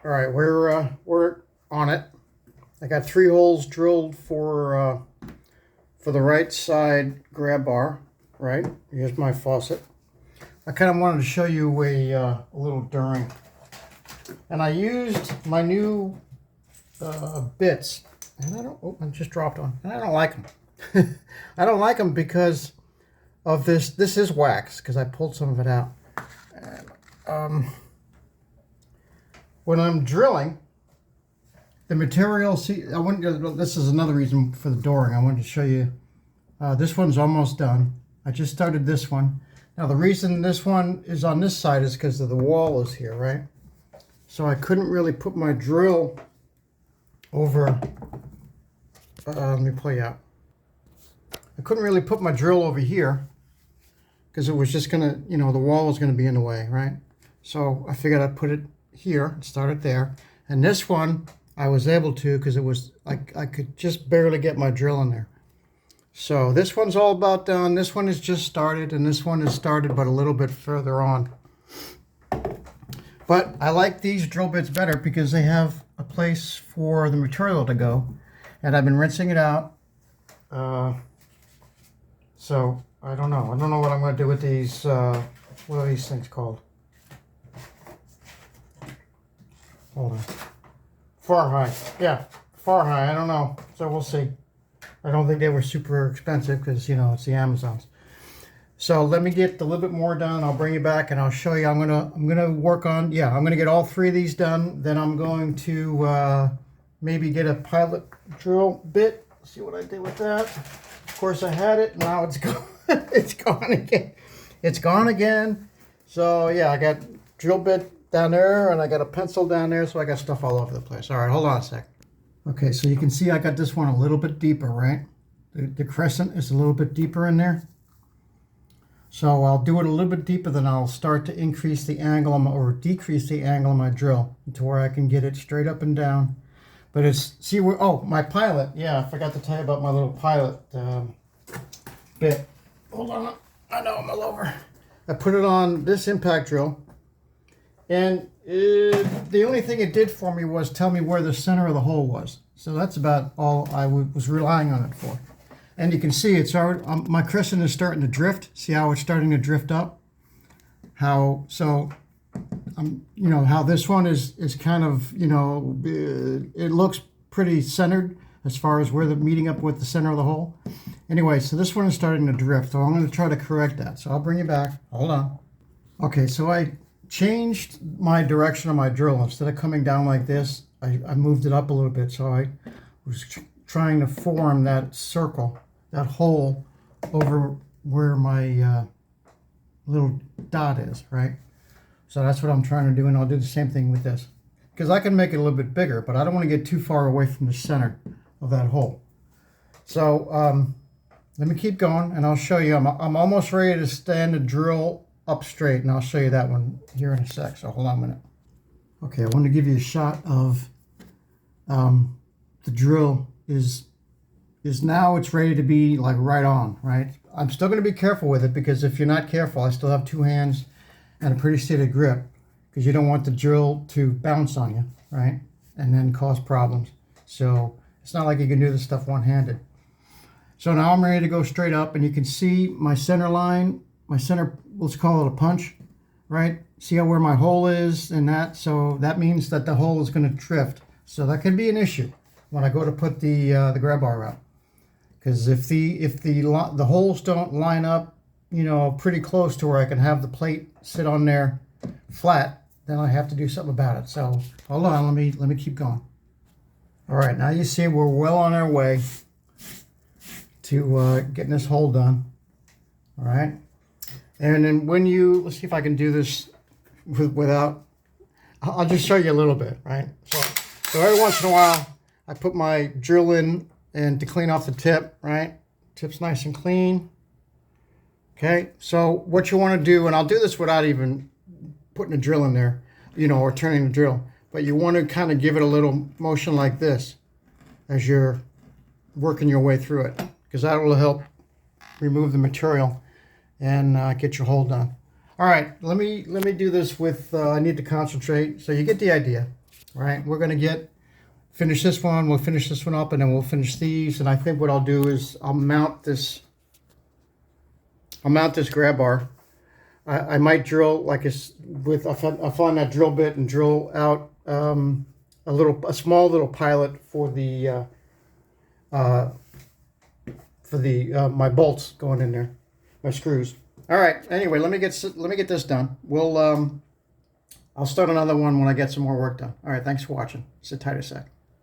All right, we're on it. I got 3 holes drilled for the right side grab bar. Right here's my faucet. I kind of wanted to show you a little during, and I used my new bits, and I don't. Oh, I just dropped one, and I don't like them. I don't like them because of this. This is wax because I pulled some of it out. And, when I'm drilling, the material, see, this is another reason for the dooring. I wanted to show you, this one's almost done. I just started this one. Now the reason this one is on this side is because of the wall is here, right? So I couldn't really put my drill over, let me pull you out. I couldn't really put my drill over here because it was just gonna, the wall was gonna be in the way, right? So I figured I'd put it here and start it there. And this one, I was able to because it was like I could just barely get my drill in there. So this one's all about done. This one is just started, and this one is started but a little bit further on. But I like these drill bits better because they have a place for the material to go. And I've been rinsing it out. So I don't know. I don't know what I'm going to do with these. What are these things called? Hold on. Far high. Yeah, far high. I don't know. So we'll see. I don't think they were super expensive because, it's the Amazons. So let me get a little bit more done. I'll bring you back and I'll show you. I'm gonna work on, I'm gonna get all 3 of these done. Then I'm going to maybe get a pilot drill bit. See what I did with that. Of course I had it. Now it's gone. It's gone again. It's gone again. So yeah, I got drill bit down there and I got a pencil down there. So I got stuff all over the place. All right, hold on a sec. Okay, so you can see I got this one a little bit deeper, right? The crescent is a little bit deeper in there. So I'll do it a little bit deeper, then I'll start to increase the angle or decrease the angle of my drill to where I can get it straight up and down. But it's, see where, oh, my pilot. Yeah, I forgot to tell you about my little pilot bit. Hold on, I know I'm all over. I put it on this impact drill. And the only thing it did for me was tell me where the center of the hole was. So that's about all I was relying on it for. And you can see it's already, my crescent is starting to drift. See how it's starting to drift up? How this one is kind of, it looks pretty centered as far as where the meeting up with the center of the hole. Anyway, so this one is starting to drift. So I'm going to try to correct that. So I'll bring you back. Hold on. Okay, so I changed my direction of my drill. Instead of coming down like this, I moved it up a little bit. So I was trying to form that circle, that hole over where my little dot is, right? So that's what I'm trying to do, and I'll do the same thing with this. Because I can make it a little bit bigger, but I don't want to get too far away from the center of that hole. So let me keep going, and I'll show you. I'm almost ready to stand the drill up straight, and I'll show you that one here in a sec. So hold on a minute. Okay, I want to give you a shot of the drill is now it's ready to be like right on, right? I'm still going to be careful with it because if you're not careful, I still have 2 hands and a pretty steady grip because you don't want the drill to bounce on you, right? And then cause problems. So it's not like you can do this stuff one-handed. So now I'm ready to go straight up, and you can see my center line, my center, let's call it a punch, right? See how where my hole is and that, so that means that the hole is going to drift. So that can be an issue when I go to put the grab bar out. Because if the holes don't line up, pretty close to where I can have the plate sit on there flat, then I have to do something about it. So hold on, let me keep going. All right, now you see we're well on our way to getting this hole done. All right, and then let's see if I can do this without. I'll just show you a little bit, right? So every once in a while, I put my drill in and to clean off the tip, right? Tip's nice and clean. Okay, so what you want to do, and I'll do this without even putting a drill in there, or turning the drill, but you want to kind of give it a little motion like this as you're working your way through it, because that will help remove the material and get your hole done. All right, let me do this with, I need to concentrate, so you get the idea. right? We're going to finish this one. We'll finish this one up, and then we'll finish these. And I think what I'll do is I'll mount this grab bar. I might drill like I'll find that drill bit and drill out a small little pilot for the my bolts going in there, my screws. All right. Anyway, let me get this done. I'll start another one when I get some more work done. All right. Thanks for watching. Sit tight a sec.